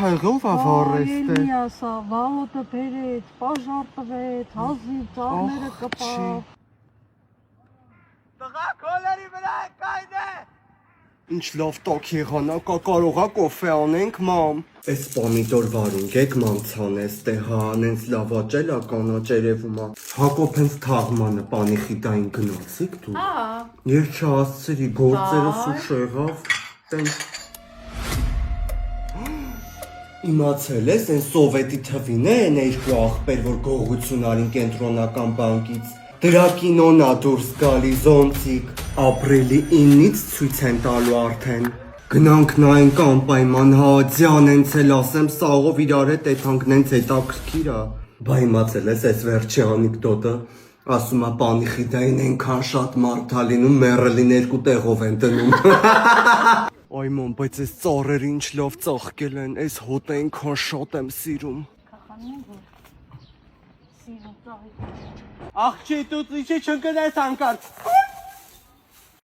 Հայղով ավարեստ է։ Էլիասա, վաղոտը բերեց, պաժար տվեց, հազիվ ծաղները կպավ։ Տղա քոլերի վրա է կայն է։ Ինչ լավ տոք եղանա, կարողա կոֆե անենք, մամ։ Այս պոմիդոր վարունգ եք մամ ցանես, տե հա, նենց լավ աճել ա կանաչ երևում ա։ Հակոբ հենց թաղմանը պանիխիդային գնացիք դու։ Հա։ Ես չհասցրի, գործերս ու շեղավ, տենց։ Իմացել ես, են սովետի թվին է, են երկու աղբեր, որ գողություն արին կենտրոնական բանկից։ Դրա կինոն ա դուրս գալի զոնցիկ, ապրիլի 9-ից ցույց են տալու արդեն։ Գնանք նայենք անպայման, հա, ձյան ենց էլ ասեմ, սաղով իրար հետ էթանք նենց հետաքրքիր ա։ Բա իմացել ես, այս վերջի անիկդոտը, ասում ա պանիխիդային ենքան շատ մարդ ա լինում, մեռելին երկու տեղով են տնում։ Այ մոմ, բայց այս ծառերը ինչ լավ ծաղկել են, այս հոտը ենքան շատ եմ սիրում։ Սիրում ծաղիկ։ Աղջի դու ինչի չընկնես հանկարծ։